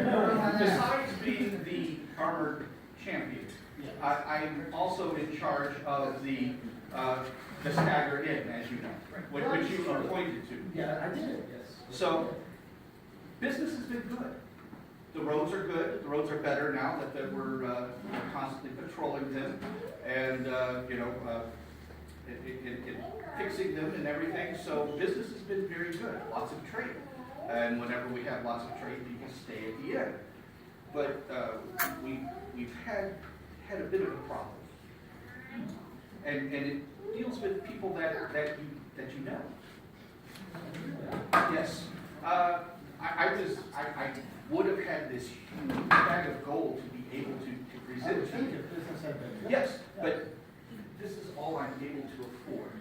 Besides being the armored champion, I'm also in charge of the Stagger Inn, as you know, which you are appointed to. Yeah, I did, yes. So, business has been good. The roads are good. The roads are better now that we're constantly patrolling them, and fixing them and everything. So business has been very good. Lots of trade, and whenever we have lots of trade, people stay at the inn. But we've had a bit of a problem, and it deals with people that you know. Yes. I would have had this huge bag of gold to be able to present to you. Yes, but this is all I'm able to afford.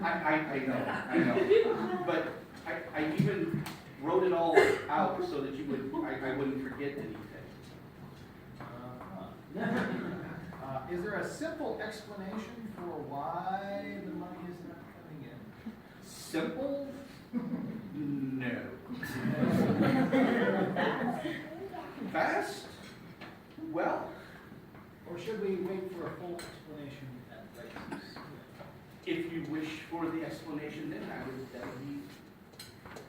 I know. But I even wrote it all out so that I wouldn't forget anything. Is there a simple explanation for why the money is not coming in? Simple? No. Fast? Well. Or should we wait for a full explanation at later? If you wish for the explanation, then that would be.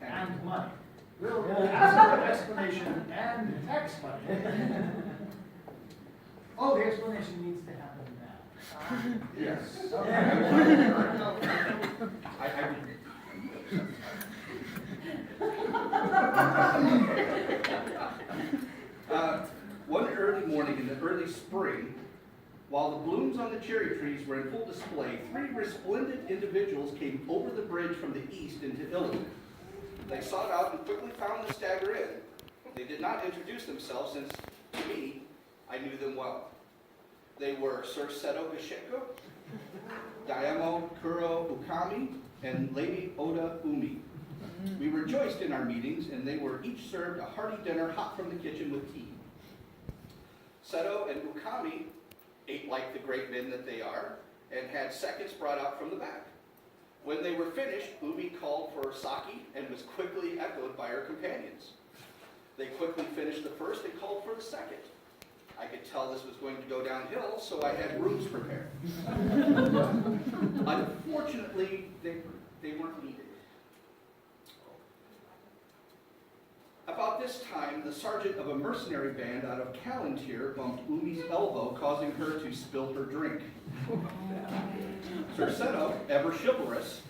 And money. We'll ask for an explanation and tax money. Oh, the explanation needs to happen now. Yes. One early morning in the early spring, while the blooms on the cherry trees were in full display, 3 resplendent individuals came over the bridge from the east into Illiton. They sought out and quickly found the Stagger Inn. They did not introduce themselves, since, to me, I knew them well. They were Sir Seto Gasheko, Daimo Kuro Ukami, and Lady Oda Umi. We rejoiced in our meetings, and they were each served a hearty dinner hot from the kitchen with tea. Seto and Ukami ate like the great men that they are, and had seconds brought out from the back. When they were finished, Umi called for sake and was quickly echoed by her companions. They quickly finished the first and called for the second. I could tell this was going to go downhill, so I had rooms prepared. Unfortunately, they weren't needed. About this time, the sergeant of a mercenary band out of Callantyre bumped Umi's elbow, causing her to spill her drink. Sir Seto, ever chivalrous,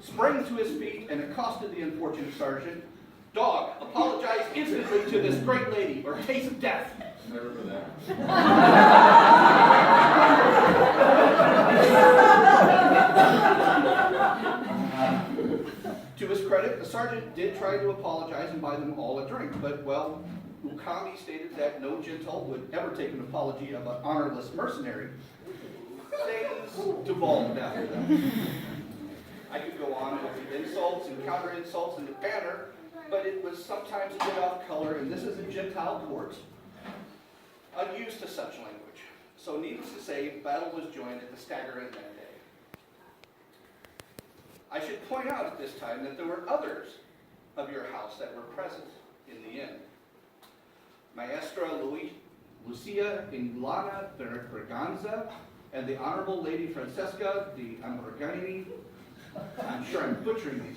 sprang to his feet and accosted the unfortunate sergeant. "Dog, apologize instantly to this great lady, or hasten death." Never for that. To his credit, the sergeant did try to apologize and buy them all a drink, but, well, Ukami stated that no Gentile would ever take an apology of an honorless mercenary. Things devolved after that. I could go on with the insults and counter-insults and the banter, but it was sometimes a bit off color, and this is a Gentile court, unused to such language. So needless to say, battle was joined at the Stagger Inn that day. I should point out at this time that there were others of your house that were present in the inn. Maestra Lucia Inglana Berganza and the Honorable Lady Francesca de Ambrogini. I'm sure I'm butchering these.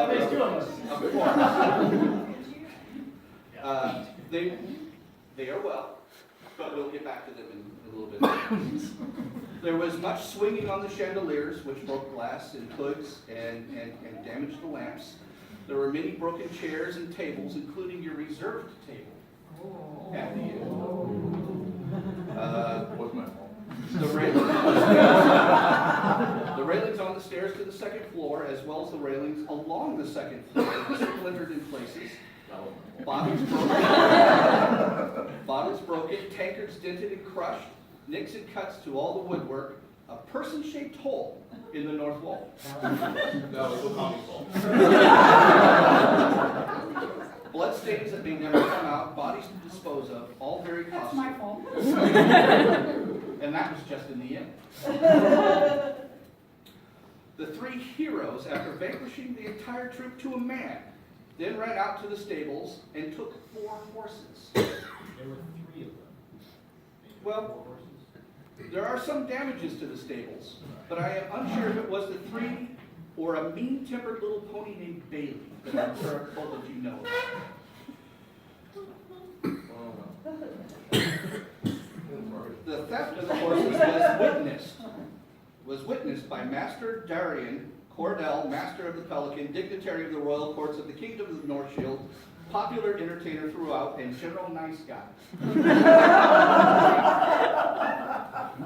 There's 2 of us. Of course. They are well, but we'll get back to them in a little bit. There was much swinging on the chandeliers, which broke glass and hoods and damaged the lamps. There were many broken chairs and tables, including your reserved table at the inn. What's my fault? The railings on the stairs to the second floor, as well as the railings along the second floor, were splintered in places. Bottles broken, tankards dented and crushed, nicks and cuts to all the woodwork, a person-shaped hole in the north wall. That was Okami's fault. Bloodstains that may never come out, bodies to dispose of, all very costly. That's my fault. And that was just in the inn. The three heroes, after vanquishing the entire troop to a man, then ran out to the stables and took 4 horses. There were 3 of them. Maybe Well, 4 horses. There are some damages to the stables, but I am unsure if it was the 3 or a mean-tempered little pony named Bailey that I'm told that you know of. The theft of the horses was witnessed by Master Darian Cordell, Master of the Pelican, dignitary of the royal courts of the Kingdom of the North Shield, popular entertainer throughout, and general nice guy.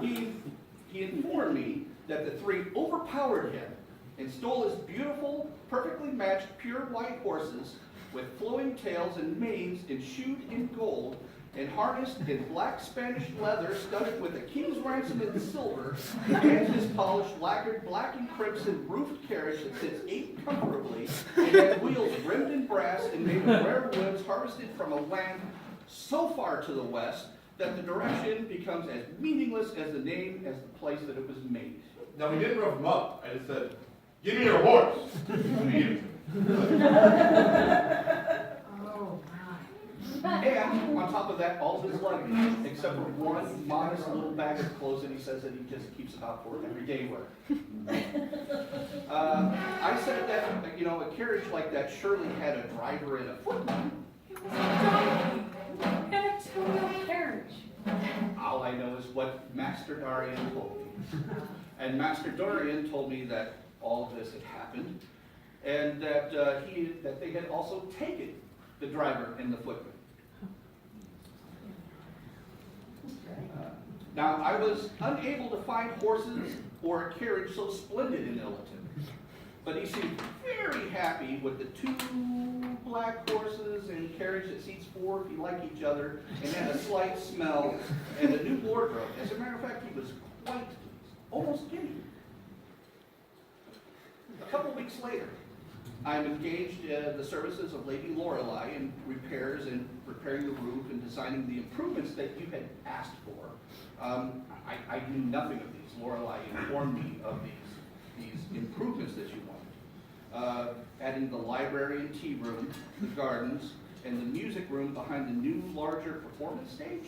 He informed me that the 3 overpowered him and stole his beautiful, perfectly matched pure white horses with flowing tails and manes enshewed in gold and harnessed in black Spanish leather studded with a king's ransom in silver, and his polished, lacquered, black and crimson roofed carriage that sits 8 comfortably, and has wheels rimmed in brass and made of rare woods harvested from a land so far to the west that the direction becomes as meaningless as the name as the place that it was made. Now, we didn't rough him up. I just said, give me your horse. And he gave it to me. Oh, And on top of that, all of his luggage, except for one modest little bag of clothes that he says that he just keeps about for everyday wear. I said that, you know, a carriage like that surely had a driver and a footman. it was a donkey and a 2-wheel carriage. All I know is what Master Darian told me. And Master Darian told me that all of this had happened, and that that they had also taken the driver and the footman. Now, I was unable to find horses or a carriage so splendid in Illiton, but he seemed very happy with the 2 black horses and a carriage that seats 4 if you like each other, and had a slight smell, and a new wardrobe. As a matter of fact, he was quite pleased, almost giddy. A couple weeks later, I'm engaged in the services of Lady Lorelei in repairs and repairing the roof and designing the improvements that you had asked for. I knew nothing of these. Lorelei informed me of these improvements that you wanted. Adding the library and tea room, the gardens, and the music room behind the new, larger performance stage.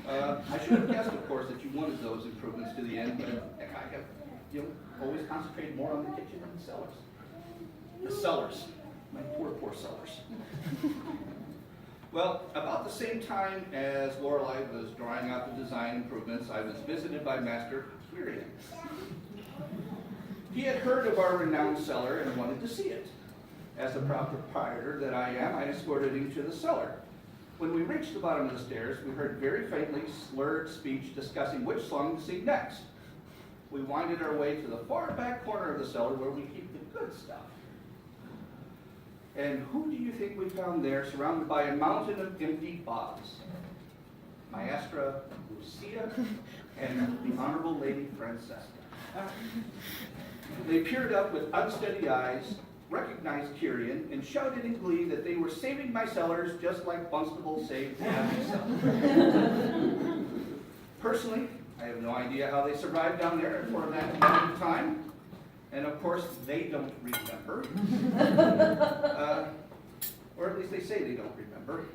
I should have guessed, of course, that you wanted those improvements to the end, but I have, always concentrated more on the kitchen and the cellars. The cellars. My poor cellars. Well, about the same time as Lorelei was drawing out the design improvements, I was visited by Master Illiton. He had heard of our renowned cellar and wanted to see it. As the proud proprietor that I am, I escorted him to the cellar. When we reached the bottom of the stairs, we heard very faintly slurred speech discussing which song to sing next. We winded our way to the far back corner of the cellar where we keep the good stuff. And who do you think we found there, surrounded by a mountain of empty bottles? Maestra Lucia and the Honorable Lady Francesca. They peered up with unsteady eyes, recognized Kyrian, and shouted in glee that they were saving my cellars just like Bunstable saved the Abbey cellar. Personally, I have no idea how they survived down there for that amount of time. And of course, they don't remember. Or at least they say they don't remember.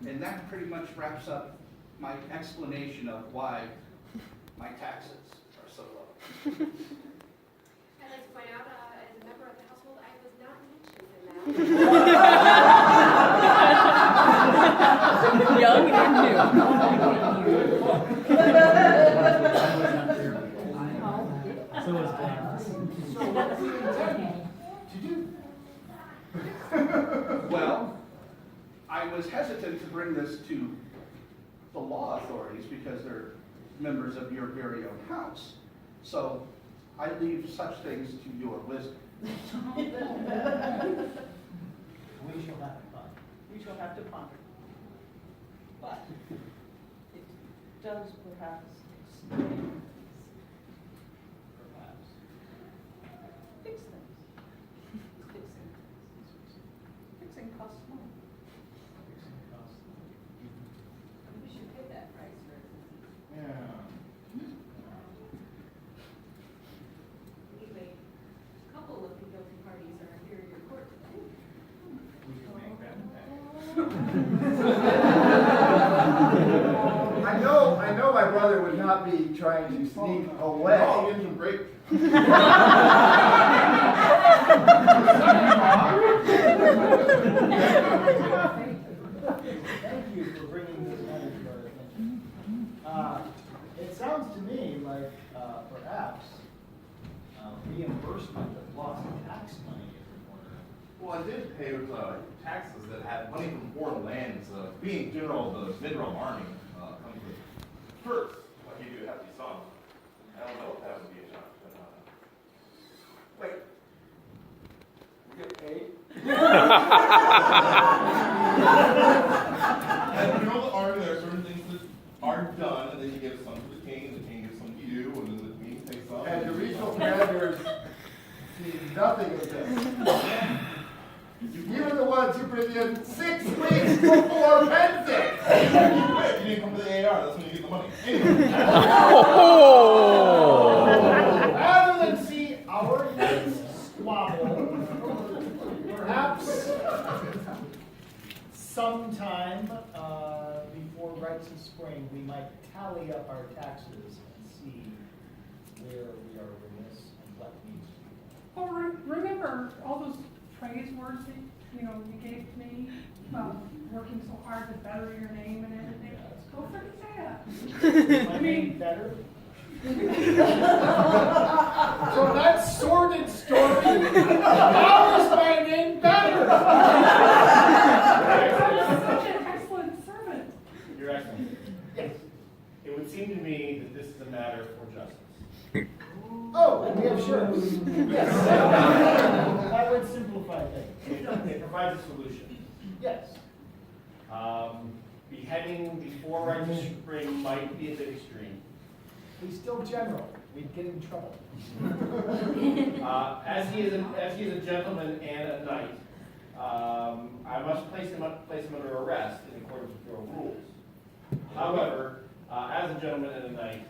And that pretty much wraps up my explanation of why my taxes are so low. I'd like to point out, as a member of the household, I was not mentioned in that. Young and new. So is Glenn. So what do you intend to do? Well, I was hesitant to bring this to the law authorities because they're members of your very own house. So I leave such things to your wisdom. We shall have fun. We shall have to ponder. But it does perhaps explain, Perhaps. fix things. Fixing costs money. Fixing costs. We should pay that price for it. Yeah. Anyway, trying to sneak Oh, away. give him a break. Thank you for bringing this matter to our attention. It sounds to me like perhaps reimbursement of lost tax money is required. Well, I did pay taxes that had money from foreign lands. Being general of the mid-realm army comes with first. I'll give you a hefty sum. I don't know if that would be a challenge, but wait. We get paid? And you know the army, there are certain things that are done, and then you give some to the king gives some to you, and then the king takes some. And the regional commanders see nothing of this. You were the ones who bring in 6 weeks before fencing. You didn't come to the AR, that's when you get the money. Anyway. Rather than see our knights squabble, perhaps sometime before Rites of Spring, we might tally up our taxes and see where we are remiss and what needs to be done. Well, remember all those praise words that you gave to me about working so hard to better your name and everything. Go for that. My name better? So that sordid story, how is my name better? I'm such an excellent servant. Your Excellency. Yes. It would seem to me that this is a matter for justice. Oh, and we have sheriffs. Yes. That would simplify things. It provides a solution. Yes. Beheading before Rites of Spring might be a bit extreme. He's still general. We'd get in trouble. As he is a gentleman and a knight, I must place him under arrest in accordance with your rules. However, as a gentleman and a knight,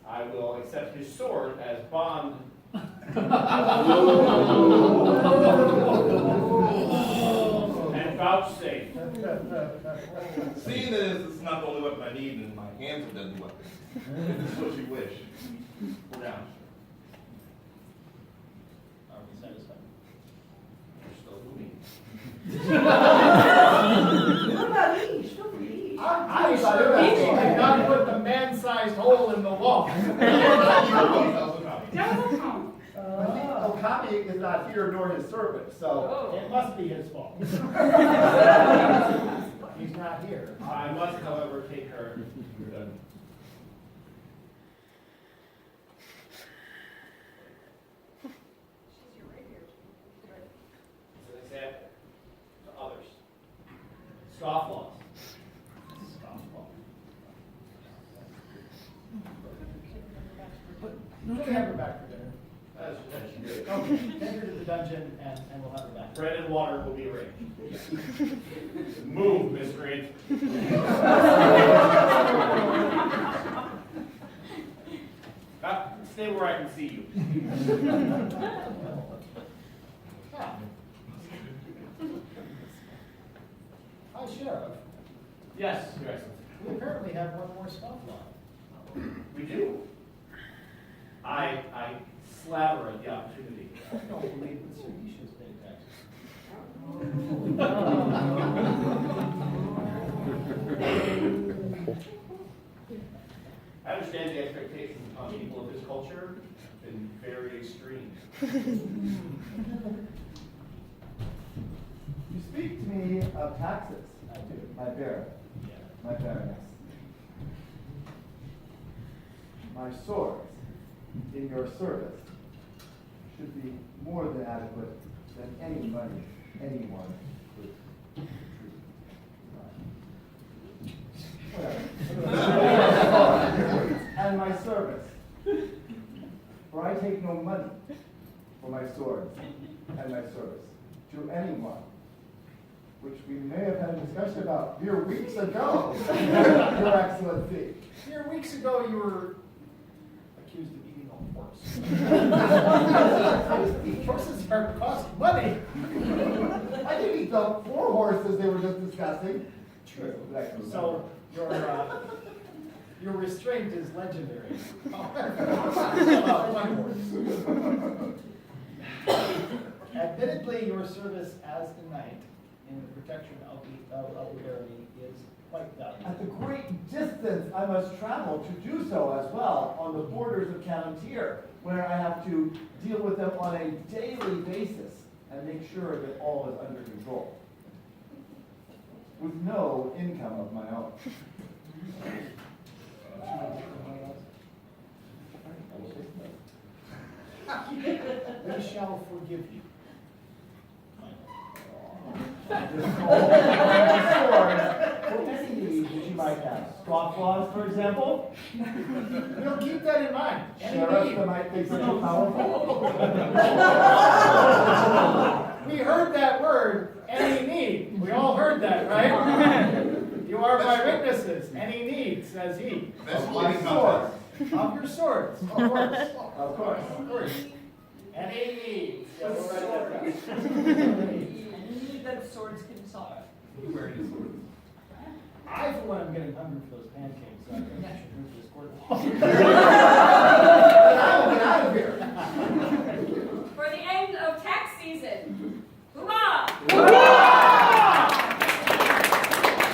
I will accept his sword as bond. And vouchsafe. Seeing that it's not the only weapon I need, and my hands are deadly weapons. If this is what you wish. We're down. Are we satisfied? We're still moving. What about each? What about each? I have not put the man-sized hole in the wall. Double count. Okami is not here nor his servant, so. It must be his fault. He's not here. I must, however, take her. She's your rapier. Good. As an example to others. Scofflaws. We'll have her back for dinner. That should do it. Okay, take her to the dungeon and we'll have her back. Bread and water will be arranged. Move, miscreant. Stay where I can see you. Hi, Sheriff. Yes, Your Excellency. We apparently have one more scofflaw. We do. I slaver at the opportunity. I don't believe that Sir Isha's paid taxes. I understand the expectations on people of this culture have been very extreme. You speak to me of taxes. I do. My baron, my baroness. My swords in your service should be more than adequate than any money anyone could retrieve. And my service. For I take no money for my swords and my service to anyone, which we may have had a discussion about mere weeks ago, Your Excellency. Here, weeks ago, you were accused of eating a horse. Horses cost money. I didn't eat the 4 horses they were just discussing. True. That can So, your Your restraint is legendary. Admittedly, your service as the knight in the protection of the barony is quite valuable. At the great distance I must travel to do so as well on the borders of Countier, where I have to deal with them on a daily basis and make sure that all is under control. With no income of my own. We shall forgive you. For any needs that you might have. Scofflaws, for example. We'll keep that in mind. Any Sheriffs need. that might think they're too powerful. We heard that word, any need. We all heard that, right? You are my witnesses. Any need, says he. That's Of my bleeding sword. Of your swords, of course. Of course. Of course. Any need. Yeah, we'll write that down. And you need that swords can solve. You wearing his sword. I, for one, am getting hungry for those pancakes, so I think I should move this court along.